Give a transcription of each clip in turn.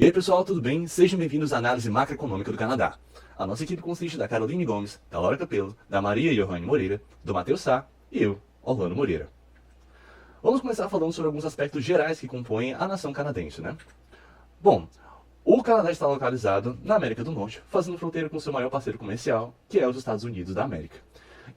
E aí pessoal, tudo bem? Sejam bem-vindos à análise macroeconômica do Canadá. A nossa equipe consiste da Caroline Gomes, da Laura Capello, da Maria Johanne Moreira, do Matheus Sá e eu, Orlando Moreira. Vamos começar falando sobre alguns aspectos gerais que compõem a nação canadense, né? Bom, o Canadá está localizado na América do Norte, fazendo fronteira com seu maior parceiro comercial, que é os Estados Unidos da América.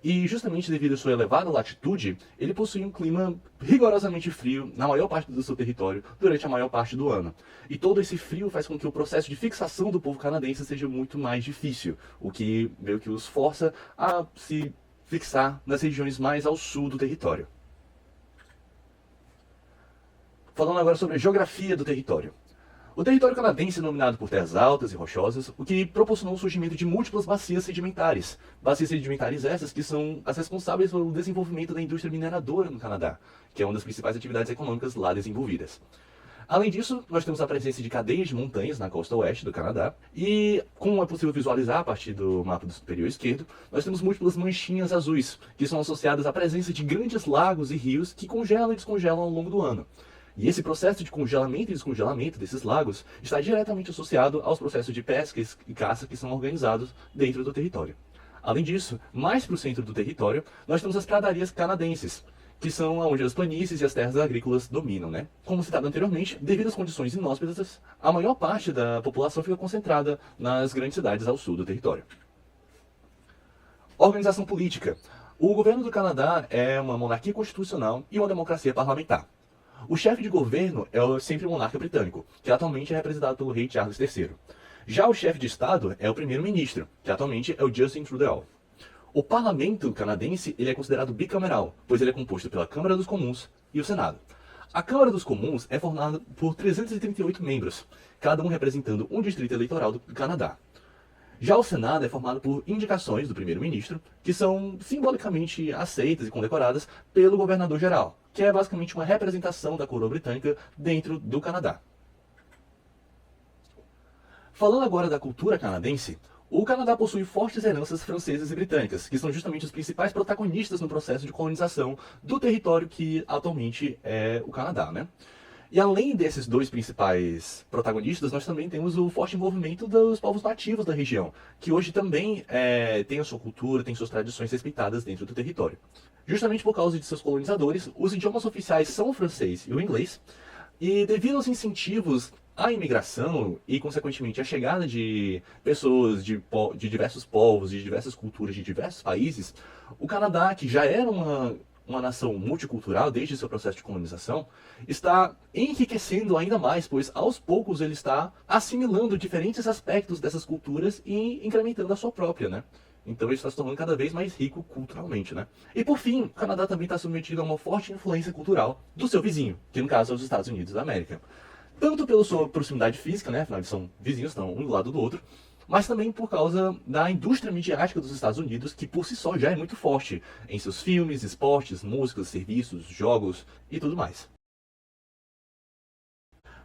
E justamente devido à sua elevada latitude, ele possui um clima rigorosamente frio na maior parte do seu território durante a maior parte do ano. E todo esse frio faz com que o processo de fixação do povo canadense seja muito mais difícil, o que meio que os força a se fixar nas regiões mais ao sul do território. Falando agora sobre a geografia do território. O território canadense é dominado por terras altas e rochosas, o que proporcionou o surgimento de múltiplas bacias sedimentares. Bacias sedimentares essas que são as responsáveis pelo desenvolvimento da indústria mineradora no Canadá, que é uma das principais atividades econômicas lá desenvolvidas. Além disso, nós temos a presença de cadeias de montanhas na costa oeste do Canadá, e, como é possível visualizar a partir do mapa do superior esquerdo, nós temos múltiplas manchinhas azuis, que são associadas à presença de grandes lagos e rios que congelam e descongelam ao longo do ano. E esse processo de congelamento e descongelamento desses lagos está diretamente associado aos processos de pesca e caça que são organizados dentro do território. Além disso, mais para o centro do território, nós temos as pradarias canadenses, que são onde as planícies e as terras agrícolas dominam, né? Como citado anteriormente, devido às condições inóspitas, a maior parte da população fica concentrada nas grandes cidades ao sul do território. Organização política. O governo do Canadá é uma monarquia constitucional e uma democracia parlamentar. O chefe de governo é sempre o monarca britânico, que atualmente é representado pelo rei Charles III. Já o chefe de Estado é o primeiro-ministro, que atualmente é o Justin Trudeau. O parlamento canadense ele é considerado bicameral, pois ele é composto pela Câmara dos Comuns e o Senado. A Câmara dos Comuns é formada por 338 membros, cada um representando um distrito eleitoral do Canadá. Já o Senado é formado por indicações do primeiro-ministro, que são simbolicamente aceitas e condecoradas pelo governador-geral, que é basicamente uma representação da coroa britânica dentro do Canadá. Falando agora da cultura canadense, o Canadá possui fortes heranças francesas e britânicas, que são justamente os principais protagonistas no processo de colonização do território que atualmente é o Canadá, né? E além desses dois principais protagonistas, nós também temos o forte envolvimento dos povos nativos da região, que hoje também têm a sua cultura, têm suas tradições respeitadas dentro do território. Justamente por causa de seus colonizadores, os idiomas oficiais são o francês e o inglês, e devido aos incentivos à imigração e, consequentemente, à chegada de pessoas de diversos povos, de diversas culturas, de diversos países, o Canadá, que já era uma nação multicultural desde seu processo de colonização, está enriquecendo ainda mais, pois aos poucos ele está assimilando diferentes aspectos dessas culturas e incrementando a sua própria, né? Então ele está se tornando cada vez mais rico culturalmente, né? E por fim, o Canadá também está submetido a uma forte influência cultural do seu vizinho, que no caso é os Estados Unidos da América. Tanto pela sua proximidade física, né? Afinal eles são vizinhos, estão um do lado do outro, mas também por causa da indústria midiática dos Estados Unidos, que por si só já é muito forte em seus filmes, esportes, músicas, serviços, jogos e tudo mais.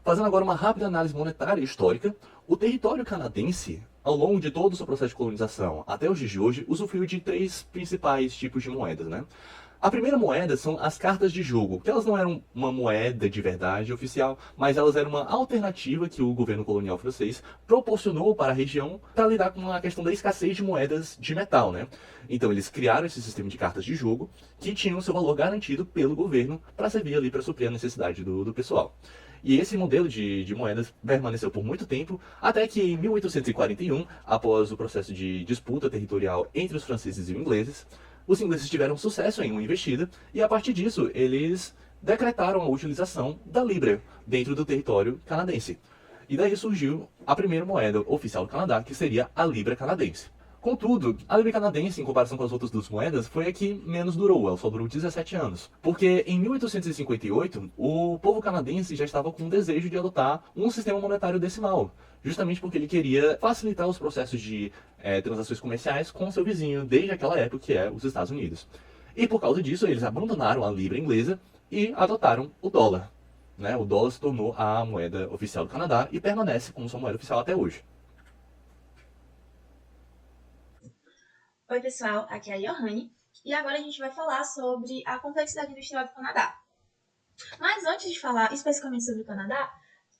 Fazendo agora uma rápida análise monetária e histórica, o território canadense, ao longo de todo o seu processo de colonização até os dias de hoje, usufruiu de três principais tipos de moedas, né? A primeira moeda são as cartas de jogo, que elas não eram uma moeda de verdade oficial, mas elas eram uma alternativa que o governo colonial francês proporcionou para a região para lidar com a questão da escassez de moedas de metal, né? Então eles criaram esse sistema de cartas de jogo que tinham seu valor garantido pelo governo para servir ali para suprir a necessidade do pessoal. E esse modelo de moedas permaneceu por muito tempo, até que em 1841, após o processo de disputa territorial entre os franceses e os ingleses tiveram sucesso em uma investida, e a partir disso eles decretaram a utilização da Libra dentro do território canadense. E daí surgiu a primeira moeda oficial do Canadá, que seria a Libra canadense. Contudo, a Libra canadense, em comparação com as outras duas moedas, foi a que menos durou, ela só durou 17 anos. Porque em 1858, o povo canadense já estava com o desejo de adotar um sistema monetário decimal, justamente porque ele queria facilitar os processos de transações comerciais com seu vizinho, desde aquela época que é os Estados Unidos. E por causa disso, eles abandonaram a Libra inglesa e adotaram o dólar. Né? O dólar se tornou a moeda oficial do Canadá e permanece como sua moeda oficial até hoje. Oi, pessoal, aqui é a Johanne e agora a gente vai falar sobre a complexidade industrial do Canadá. Mas antes de falar especificamente sobre o Canadá,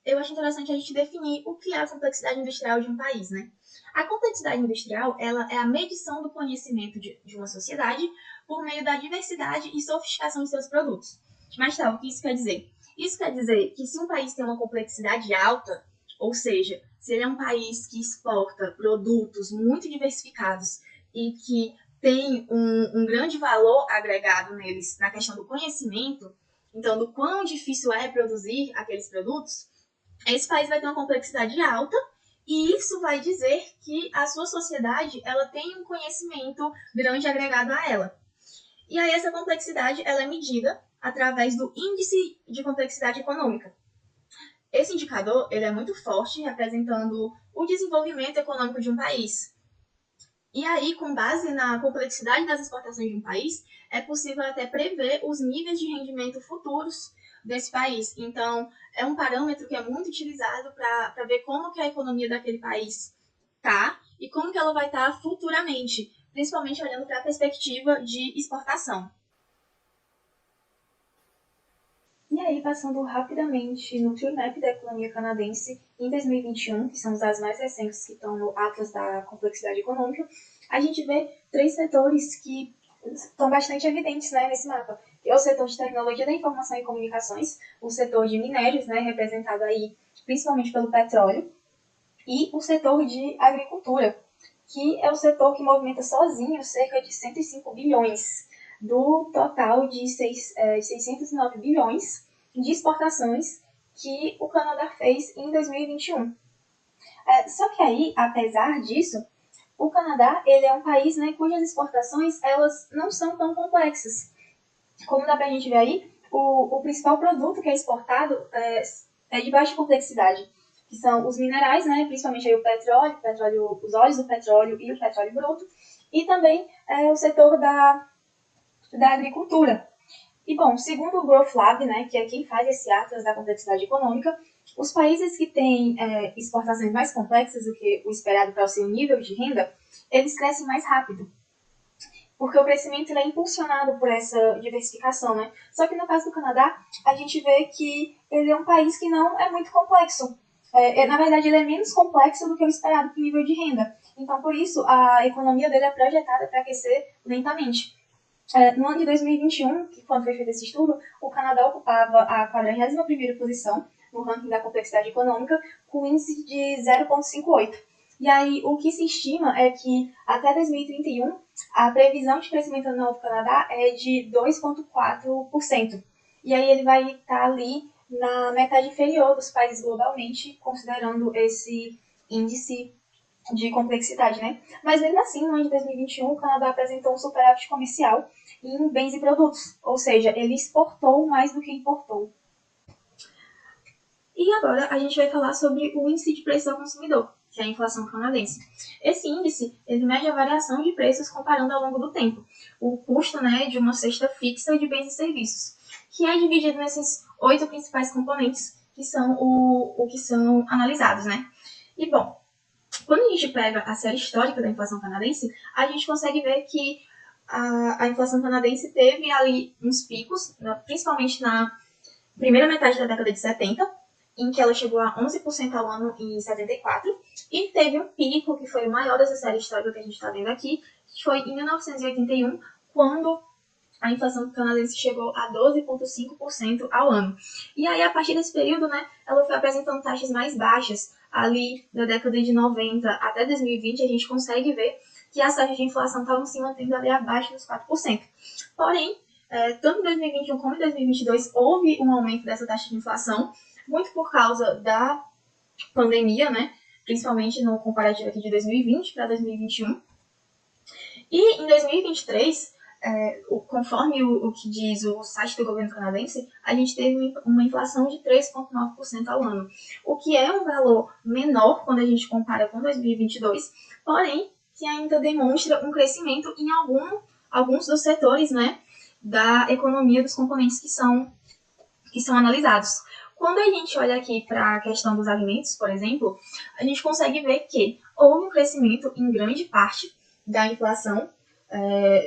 eu acho interessante a gente definir o que é a complexidade industrial de um país, né? A complexidade industrial, ela é a medição do conhecimento de uma sociedade por meio da diversidade e sofisticação de seus produtos. Mas tá, o que isso quer dizer? Isso quer dizer que se um país tem uma complexidade alta, ou seja, se ele é um país que exporta produtos muito diversificados e que tem um grande valor agregado neles na questão do conhecimento, então do quão difícil é produzir aqueles produtos, esse país vai ter uma complexidade alta e isso vai dizer que a sua sociedade ela tem um conhecimento grande agregado a ela. E aí essa complexidade ela é medida através do índice de complexidade econômica. Esse indicador ele é muito forte, representando o desenvolvimento econômico de um país. E aí, com base na complexidade das exportações de um país, é possível até prever os níveis de rendimento futuros desse país. Então, é um parâmetro que é muito utilizado para ver como que a economia daquele país está e como que ela vai estar futuramente, principalmente olhando para a perspectiva de exportação. E aí, passando rapidamente no True Map da economia canadense, em 2021, que são os dados mais recentes que estão no Atlas da Complexidade Econômica, a gente vê 3 setores que estão bastante evidentes, né, nesse mapa. Que é o setor de tecnologia da informação e comunicações, o setor de minérios, né, representado aí principalmente pelo petróleo, e o setor de agricultura, que é o setor que movimenta sozinho cerca de 105 bilhões do total de 609 bilhões de exportações que o Canadá fez em 2021. Só que aí, apesar disso, o Canadá ele é um país, né, cujas exportações elas não são tão complexas. Como dá para a gente ver aí, o principal produto que é exportado é de baixa complexidade, que são os minerais, né, principalmente aí o petróleo, os óleos do petróleo e o petróleo bruto, e também o setor da agricultura. E, bom, segundo o Growth Lab, né, que é quem faz esse atlas da complexidade econômica, os países que têm exportações mais complexas do que o esperado para o seu nível de renda, eles crescem mais rápido. Porque o crescimento é impulsionado por essa diversificação, né? Só que no caso do Canadá, a gente vê que ele é um país que não é muito complexo. Na verdade, ele é menos complexo do que o esperado para o nível de renda. Então, por isso, a economia dele é projetada para crescer lentamente. No ano de 2021, que quando foi feito esse estudo, o Canadá ocupava a 41ª posição no ranking da complexidade econômica, com índice de 0,58. E aí, o que se estima é que até 2031, a previsão de crescimento anual do Canadá é de 2,4%. E aí ele vai estar ali na metade inferior dos países globalmente, considerando esse índice de complexidade, né? Mas mesmo assim, no ano de 2021, o Canadá apresentou um superávit comercial em bens e produtos, ou seja, ele exportou mais do que importou. E agora a gente vai falar sobre o índice de preço ao consumidor, que é a inflação canadense. Esse índice ele mede a variação de preços comparando ao longo do tempo, o custo, né, de uma cesta fixa de bens e serviços, que é dividido nesses 8 principais componentes que são o que são analisados, né? E bom, quando a gente pega a série histórica da inflação canadense, a gente consegue ver que a inflação canadense teve ali uns picos, principalmente na primeira metade da década de 70, em que ela chegou a 11% ao ano em 74, e teve um pico, que foi o maior dessa série histórica que a gente está vendo aqui, que foi em 1981, quando a inflação canadense chegou a 12,5% ao ano. E aí, a partir desse período, né, ela foi apresentando taxas mais baixas. Ali, da década de 90 até 2020, a gente consegue ver que as taxas de inflação estavam se mantendo ali abaixo dos 4%. Porém, tanto em 2021 como em 2022, houve um aumento dessa taxa de inflação, muito por causa da pandemia, né, principalmente no comparativo aqui de 2020 para 2021. E em 2023, conforme o que diz o site do governo canadense, a gente teve uma inflação de 3,9% ao ano, o que é um valor menor quando a gente compara com 2022, porém, que ainda demonstra um crescimento em alguns dos setores, né, da economia dos componentes que são analisados. Quando a gente olha aqui para a questão dos alimentos, por exemplo, a gente consegue ver que houve um crescimento em grande parte da inflação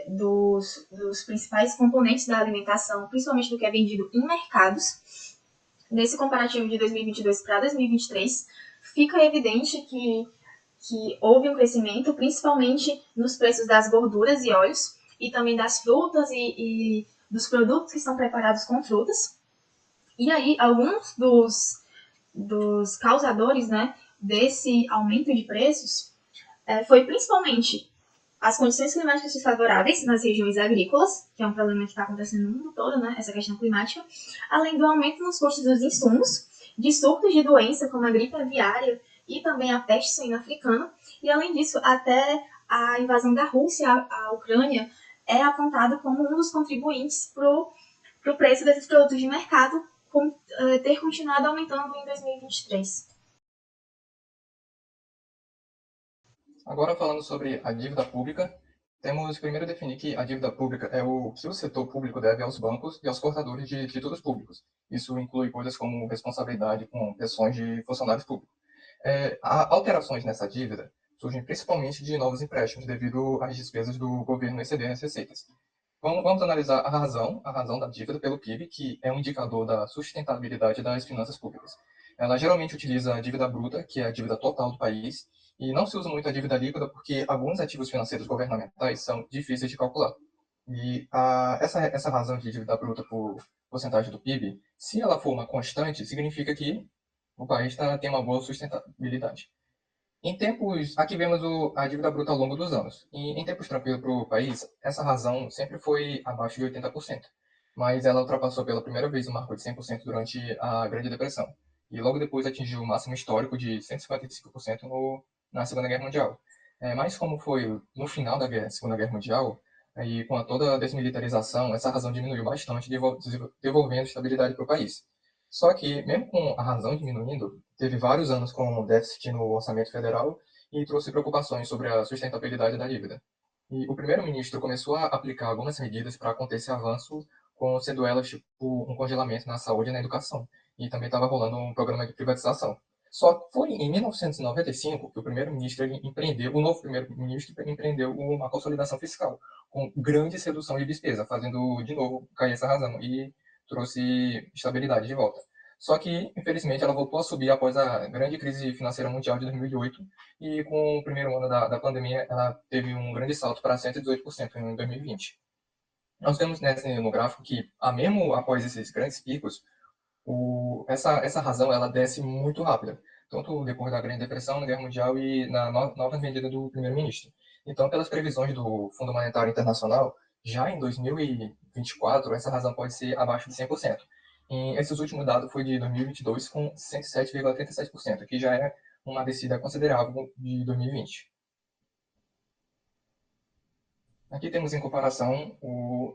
dos principais componentes da alimentação, principalmente do que é vendido em mercados. nesse comparativo de 2022 para 2023, fica evidente que houve um crescimento, principalmente nos preços das gorduras e óleos, e também das frutas e dos produtos que são preparados com frutas. E aí, alguns dos causadores, né, desse aumento de preços foi principalmente as condições climáticas desfavoráveis nas regiões agrícolas, que é um problema que está acontecendo no mundo todo, né, essa questão climática, além do aumento nos custos dos insumos, de surtos de doença como a gripe aviária e também a peste suína africana, e além disso, até a invasão da Rússia à Ucrânia é apontado como um dos contribuintes para o preço desses produtos de mercado ter continuado aumentando em 2023. Agora, falando sobre a dívida pública, temos primeiro definir que a dívida pública é o que o setor público deve aos bancos e aos portadores de títulos públicos. Isso inclui coisas como responsabilidade com pensões de funcionários públicos. Alterações nessa dívida surgem principalmente de novos empréstimos devido às despesas do governo exceder as receitas. Vamos analisar a razão da dívida pelo PIB, que é um indicador da sustentabilidade das finanças públicas. Ela geralmente utiliza a dívida bruta, que é a dívida total do país, e não se usa muito a dívida líquida porque alguns ativos financeiros governamentais são difíceis de calcular. E essa razão de dívida bruta por porcentagem do PIB, se ela for uma constante, significa que o país tem uma boa sustentabilidade. Aqui vemos a dívida bruta ao longo dos anos. E em tempos tranquilos para o país, essa razão sempre foi abaixo de 80%. Mas ela ultrapassou pela primeira vez o marco de 100% durante a Grande Depressão. E logo depois atingiu o máximo histórico de 155% na Segunda Guerra Mundial. Mas como foi no final da Segunda Guerra Mundial, e com toda a desmilitarização, essa razão diminuiu bastante, devolvendo estabilidade para o país. Só que, mesmo com a razão diminuindo, teve vários anos com déficit no orçamento federal e trouxe preocupações sobre a sustentabilidade da dívida. E o primeiro-ministro começou a aplicar algumas medidas para conter esse avanço, sendo elas tipo um congelamento na saúde e na educação. E também estava rolando um programa de privatização. Só foi em 1995 que o novo primeiro-ministro empreendeu uma consolidação fiscal, com grandes redução de despesa, fazendo de novo cair essa razão e trouxe estabilidade de volta. Só que, infelizmente, ela voltou a subir após a grande crise financeira mundial de 2008 e com o primeiro ano da pandemia ela teve um grande salto para 118% em 2020. Nós vemos no gráfico que, mesmo após esses grandes picos, essa razão ela desce muito rápida, tanto depois da Grande Depressão, na Guerra Mundial e na nova medida do primeiro-ministro. Então, pelas previsões do Fundo Monetário Internacional, já em 2024, essa razão pode ser abaixo de 100%. E esses últimos dados foi de 2022 com 107,37%, que já é uma descida considerável de 2020. Aqui temos em comparação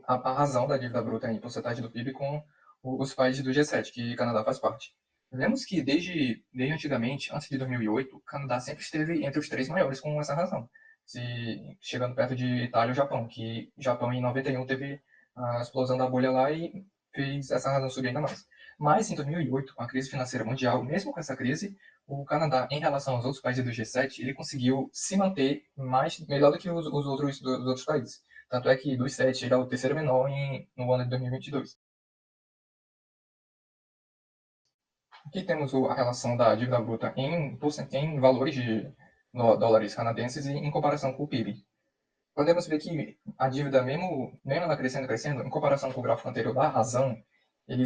a razão da dívida bruta em porcentagem do PIB com os países do G7, que o Canadá faz parte. Vemos que desde antigamente, antes de 2008, o Canadá sempre esteve entre os três maiores com essa razão, chegando perto de Itália e Japão, que o Japão em 91 teve a explosão da bolha lá e fez essa razão subir ainda mais. Mas em 2008, com a crise financeira mundial, mesmo com essa crise, o Canadá, em relação aos outros países do G7, ele conseguiu se manter melhor do que os outros países. Tanto é que dos 7, ele é o terceiro menor no ano de 2022. Aqui temos a relação da dívida bruta em valores de dólares canadenses em comparação com o PIB. Podemos ver que a dívida, mesmo ela crescendo, em comparação com o gráfico anterior da razão, ele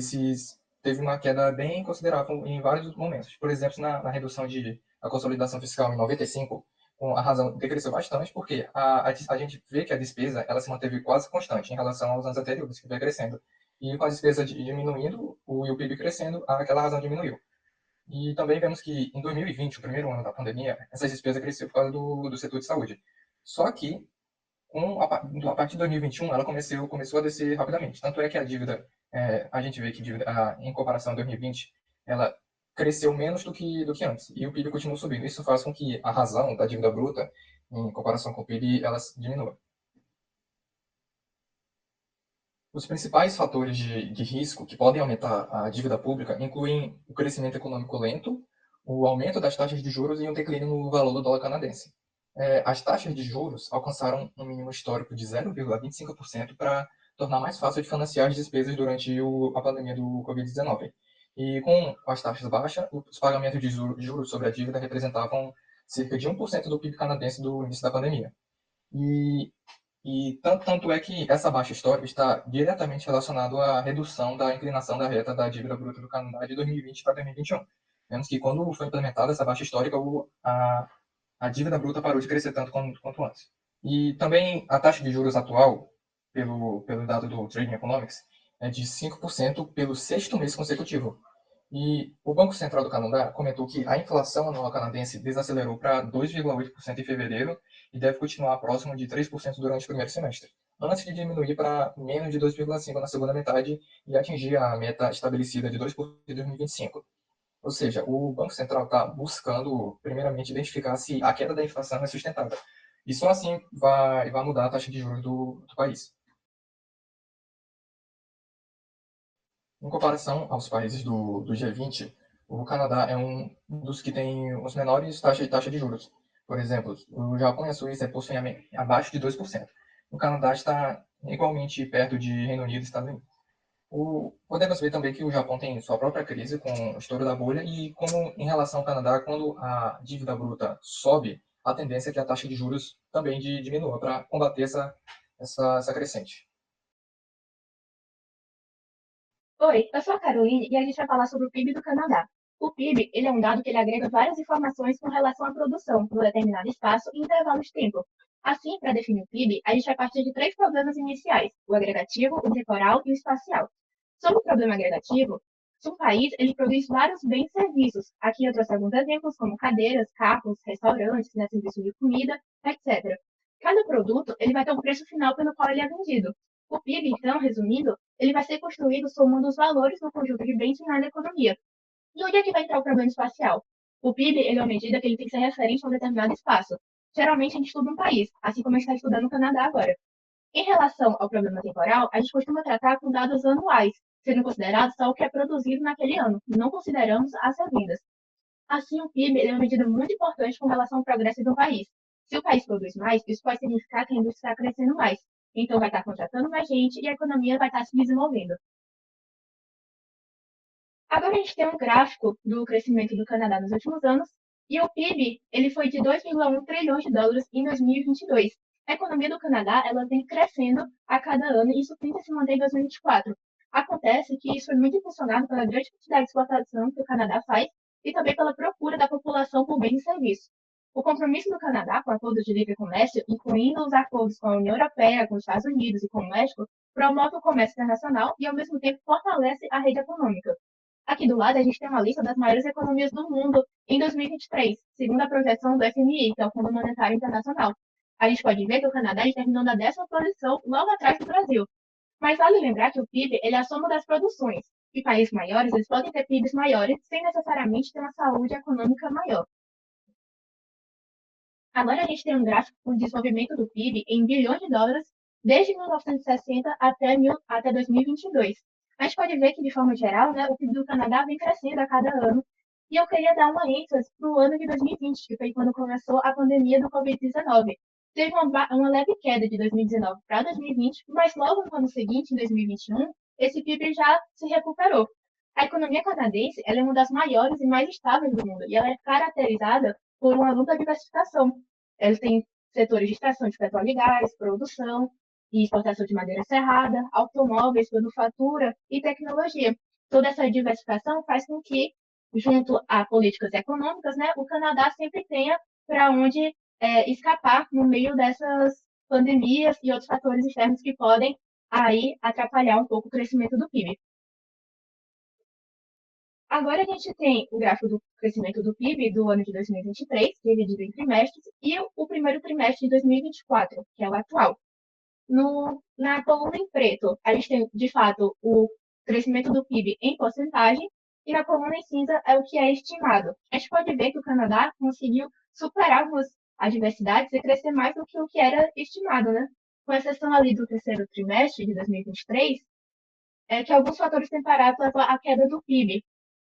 teve uma queda bem considerável em vários momentos. Por exemplo, na redução a consolidação fiscal em 95, a razão decresceu bastante, porque a gente vê que a despesa ela se manteve quase constante em relação aos anos anteriores, que veio crescendo. E com a despesa diminuindo e o PIB crescendo, aquela razão diminuiu. E também vemos que em 2020, o primeiro ano da pandemia, essa despesa cresceu por causa do setor de saúde. Só que a partir de 2021, ela começou a descer rapidamente. Tanto é que a dívida, a gente vê que em comparação a 2020, ela cresceu menos do que antes. E o PIB continua subindo. Isso faz com que a razão da dívida bruta, em comparação com o PIB, ela diminua. Os principais fatores de risco que podem aumentar a dívida pública incluem o crescimento econômico lento, o aumento das taxas de juros e um declínio no valor do dólar canadense. As taxas de juros alcançaram um mínimo histórico de 0,25% para tornar mais fácil de financiar as despesas durante a pandemia do Covid-19. E com as taxas baixas, os pagamentos de juros sobre a dívida representavam cerca de 1% do PIB canadense do início da pandemia. E, tanto é que essa baixa histórica está diretamente relacionada à redução da inclinação da reta da dívida bruta do Canadá de 2020 para 2021. Vemos que quando foi implementada essa baixa histórica, a dívida bruta parou de crescer tanto quanto antes. E também a taxa de juros atual, pelo dado do Trading Economics, é de 5% pelo sexto mês consecutivo. E o Banco Central do Canadá comentou que a inflação anual canadense desacelerou para 2,8% em fevereiro e deve continuar próximo de 3% durante o primeiro semestre, antes de diminuir para menos de 2,5% na segunda metade e atingir a meta estabelecida de 2% em 2025. Ou seja, o Banco Central está buscando, primeiramente, identificar se a queda da inflação é sustentável. E só assim vai mudar a taxa de juros do país. Em comparação aos países do G20, o Canadá é um dos que tem os menores taxas de juros. Por exemplo, o Japão e a Suíça possuem abaixo de 2%. O Canadá está igualmente perto de Reino Unido e Estados Unidos. Podemos ver também que o Japão tem sua própria crise com o estouro da bolha e como em relação ao Canadá, quando a dívida bruta sobe, a tendência é que a taxa de juros também diminua para combater essa crescente. Oi, eu sou a Caroline e a gente vai falar sobre o PIB do Canadá. O PIB, ele é um dado que ele agrega várias informações com relação à produção num determinado espaço e intervalo de tempo. Assim, para definir o PIB, a gente vai partir de três problemas iniciais: o agregativo, o temporal e o espacial. Sobre o problema agregativo, se um país ele produz vários bens e serviços. Aqui eu trouxe alguns exemplos, como cadeiras, carros, restaurantes, né, serviço de comida, etc. Cada produto ele vai ter um preço final pelo qual ele é vendido. O PIB, então, resumindo, ele vai ser construído somando os valores no conjunto de bens finais da economia. E onde é que vai entrar o problema espacial? O PIB ele é uma medida que ele tem que ser referente a um determinado espaço. Geralmente a gente estuda um país, assim como a gente está estudando o Canadá agora. Em relação ao problema temporal, a gente costuma tratar com dados anuais, sendo considerado só o que é produzido naquele ano, não consideramos as revendas. Assim, o PIB ele é uma medida muito importante com relação ao progresso do país. Se o país produz mais, isso pode significar que a indústria está crescendo mais. Então, vai estar contratando mais gente e a economia vai estar se desenvolvendo. Agora a gente tem um gráfico do crescimento do Canadá nos últimos anos, e o PIB ele foi de 2,1 trilhões de dólares em 2022. A economia do Canadá ela vem crescendo a cada ano e isso tende se manter em 2024. Acontece que isso é muito impulsionado pela grande quantidade de exportação que o Canadá faz e também pela procura da população por bens e serviços. O compromisso do Canadá com acordos de livre comércio, incluindo os acordos com a União Europeia, com os Estados Unidos e com o México, promove o comércio internacional e, ao mesmo tempo, fortalece a rede econômica. Aqui do lado, a gente tem uma lista das maiores economias do mundo em 2023, segundo a projeção do FMI, que é o Fundo Monetário Internacional. A gente pode ver que o Canadá terminou na 10ª posição, logo atrás do Brasil. Mas vale lembrar que o PIB ele é a soma das produções, e países maiores eles podem ter PIBs maiores sem necessariamente ter uma saúde econômica maior. Agora a gente tem um gráfico com o desenvolvimento do PIB em bilhões de dólares desde 1960 até 2022. A gente pode ver que, de forma geral, né, o PIB do Canadá vem crescendo a cada ano. E eu queria dar uma ênfase para o ano de 2020, que foi quando começou a pandemia do Covid-19. Teve uma leve queda de 2019 para 2020, mas logo no ano seguinte, em 2021, esse PIB já se recuperou. A economia canadense ela é uma das maiores e mais estáveis do mundo, e ela é caracterizada por uma ampla diversificação. Eles têm setores de extração de petróleo e gás, produção e exportação de madeira serrada, automóveis, manufatura e tecnologia. Toda essa diversificação faz com que, junto a políticas econômicas, né, o Canadá sempre tenha para onde escapar no meio dessas pandemias e outros fatores externos que podem aí atrapalhar um pouco o crescimento do PIB. Agora a gente tem o gráfico do crescimento do PIB do ano de 2023, dividido em trimestres, e o primeiro trimestre de 2024, que é o atual. Na coluna em preto, a gente tem, de fato, o crescimento do PIB em porcentagem, e na coluna em cinza é o que é estimado. A gente pode ver que o Canadá conseguiu superar algumas adversidades e crescer mais do que o que era estimado, né? Com exceção ali do terceiro trimestre de 2023, que alguns fatores temperados levam à queda do PIB.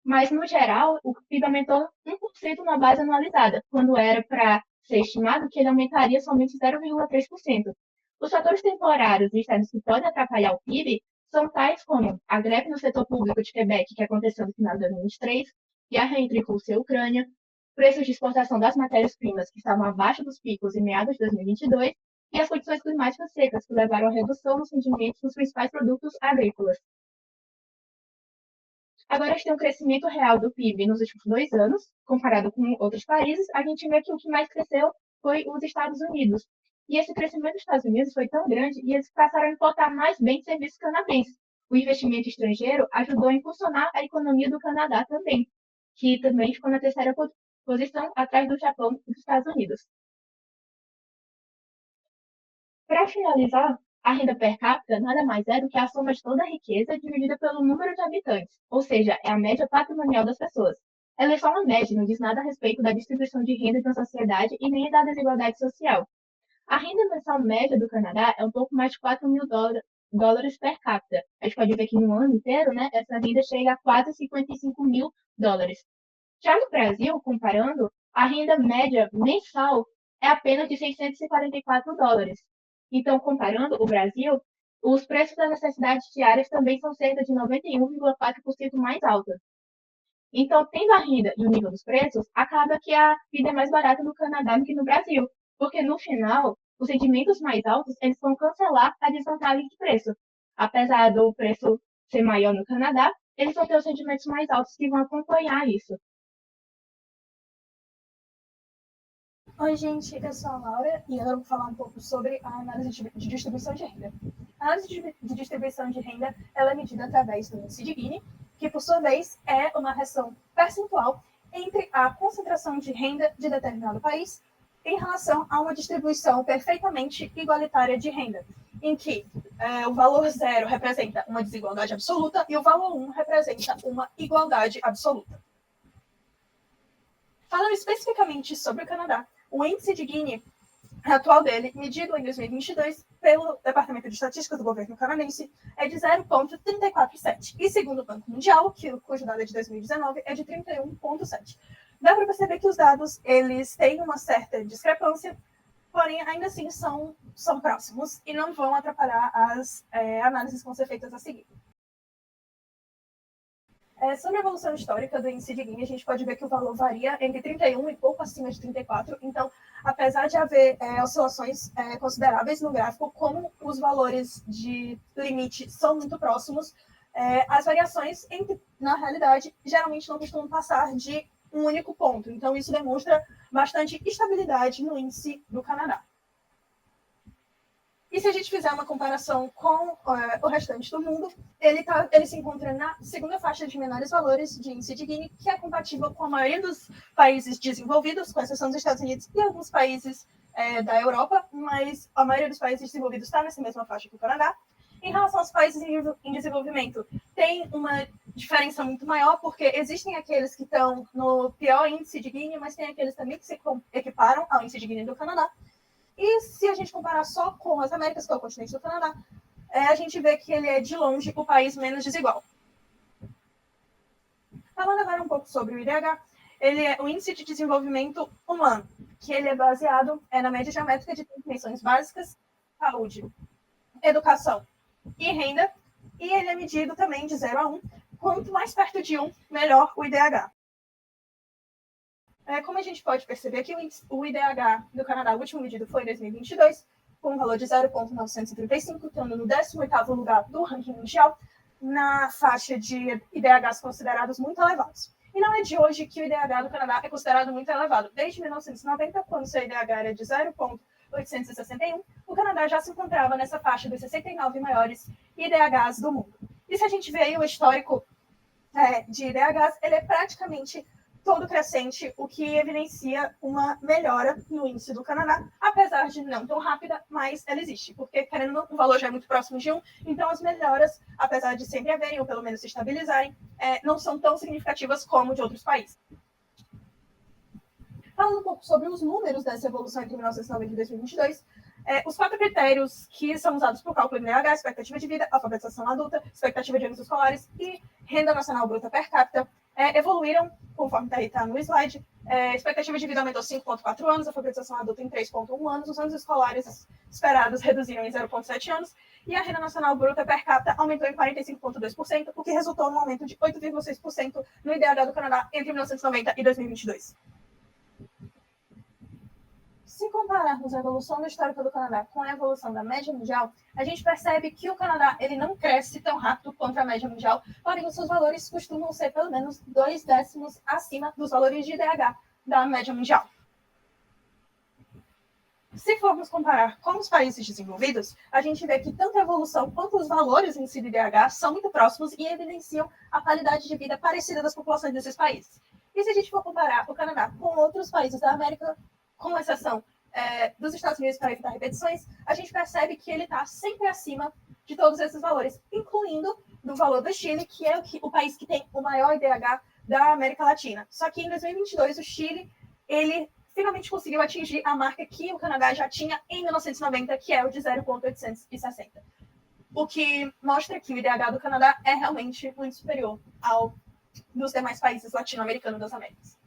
Mas, no geral, o PIB aumentou 1% na base anualizada, quando era para ser estimado que ele aumentaria somente 0,3%. Os fatores temporários e externos que podem atrapalhar o PIB são tais como a greve no setor público de Quebec, que aconteceu no final de 2023, guerra entre Rússia e Ucrânia, preços de exportação das matérias-primas que estavam abaixo dos picos em meados de 2022 e as condições climáticas secas que levaram à redução nos rendimentos dos principais produtos agrícolas. Agora, a gente tem um crescimento real do PIB nos últimos 2 anos, comparado com outros países, a gente vê que o que mais cresceu foi os Estados Unidos. E esse crescimento dos Estados Unidos foi tão grande e eles passaram a importar mais bens e serviços canadenses. O investimento estrangeiro ajudou a impulsionar a economia do Canadá também, que também ficou na terceira posição, atrás do Japão e dos Estados Unidos. Para finalizar, a renda per capita nada mais é do que a soma de toda a riqueza dividida pelo número de habitantes, ou seja, é a média patrimonial das pessoas. Ela é só uma média, não diz nada a respeito da distribuição de renda na sociedade e nem da desigualdade social. A renda mensal média do Canadá é um pouco mais de 4 mil dólares per capita. A gente pode ver que no ano inteiro, né, essa renda chega a quase 55 mil dólares. Já no Brasil, comparando, a renda média mensal é apenas de 644 dólares. Então, comparando o Brasil, os preços das necessidades diárias também são cerca de 91,4% mais altos. Então, tendo a renda e o nível dos preços, acaba que a vida é mais barata no Canadá do que no Brasil, porque no final, os rendimentos mais altos eles vão cancelar a desvantagem de preço. Apesar do preço ser maior no Canadá, eles vão ter os rendimentos mais altos que vão acompanhar isso. Oi, gente, eu sou a Laura e agora eu vou falar um pouco sobre a análise de distribuição de renda. A análise de distribuição de renda ela é medida através do índice de Gini, que, por sua vez, é uma relação percentual entre a concentração de renda de determinado país em relação a uma distribuição perfeitamente igualitária de renda, em que o valor 0 representa uma desigualdade absoluta e o valor 1 representa uma igualdade absoluta. Falando especificamente sobre o Canadá, o índice de Gini atual dele, medido em 2022 pelo Departamento de Estatística do governo canadense, é de 0,347. E segundo o Banco Mundial, cujo dado é de 2019, é de 31,7. Dá para perceber que os dados eles têm uma certa discrepância, porém ainda assim são próximos e não vão atrapalhar as análises que vão ser feitas a seguir. Sobre a evolução histórica do índice de Gini, a gente pode ver que o valor varia entre 31 e pouco acima de 34. Então, apesar de haver oscilações consideráveis no gráfico, como os valores de limite são muito próximos, as variações, na realidade, geralmente não costumam passar de um único ponto. Então, isso demonstra bastante estabilidade no índice do Canadá. E se a gente fizer uma comparação com o restante do mundo, ele se encontra na segunda faixa de menores valores de índice de Gini, que é compatível com a maioria dos países desenvolvidos, com exceção dos Estados Unidos e alguns países da Europa, mas a maioria dos países desenvolvidos está nessa mesma faixa que o Canadá. Em relação aos países em desenvolvimento, tem uma diferença muito maior, porque existem aqueles que estão no pior índice de Gini, mas tem aqueles também que se equiparam ao índice de Gini do Canadá. E se a gente comparar só com as Américas, que é o continente do Canadá, a gente vê que ele é, de longe, o país menos desigual. Falando agora um pouco sobre o IDH, ele é o Índice de Desenvolvimento Humano, que ele é baseado na média geométrica de dimensões básicas, saúde, educação e renda, e ele é medido também de 0 a 1. Quanto mais perto de 1, melhor o IDH. Como a gente pode perceber que o IDH do Canadá, o último medido foi em 2022, com um valor de 0,935, estando no 18º lugar do ranking mundial, na faixa de IDHs considerados muito elevados. E não é de hoje que o IDH do Canadá é considerado muito elevado. Desde 1990, quando seu IDH era de 0,861, o Canadá já se encontrava nessa faixa dos 69 maiores IDHs do mundo. E se a gente vê aí o histórico de IDHs, ele é praticamente todo crescente, o que evidencia uma melhora no índice do Canadá, apesar de não tão rápida, mas ela existe, porque, querendo ou não, o valor já é muito próximo de 1, então as melhoras, apesar de sempre haverem, ou pelo menos se estabilizarem, não são tão significativas como de outros países. Falando um pouco sobre os números dessa evolução entre 1990 e 2022, os 4 critérios que são usados para o cálculo do IDH, expectativa de vida, alfabetização adulta, expectativa de anos escolares e renda nacional bruta per capita, evoluíram, conforme está no slide, Expectativa de vida aumentou 5,4 anos, alfabetização adulta em 3,1 anos, os anos escolares esperados reduziram em 0,7 anos, e a renda nacional bruta per capita aumentou em 45,2%, o que resultou num aumento de 8,6% no IDH do Canadá entre 1990 e 2022. Se compararmos a evolução do histórico do Canadá com a evolução da média mundial, a gente percebe que o Canadá ele não cresce tão rápido quanto a média mundial, porém os seus valores costumam ser pelo menos 2 décimos acima dos valores de IDH da média mundial. Se formos comparar com os países desenvolvidos, a gente vê que tanto a evolução quanto os valores em si do IDH são muito próximos e evidenciam a qualidade de vida parecida das populações desses países. E se a gente for comparar o Canadá com outros países da América, com exceção dos Estados Unidos para evitar repetições, a gente percebe que ele está sempre acima de todos esses valores, incluindo do valor do Chile, que é o país que tem o maior IDH da América Latina. Só que em 2022, o Chile, ele finalmente conseguiu atingir a marca que o Canadá já tinha em 1990, que é o de 0,860. O que mostra que o IDH do Canadá é realmente muito superior ao dos demais países latino-americanos das Américas.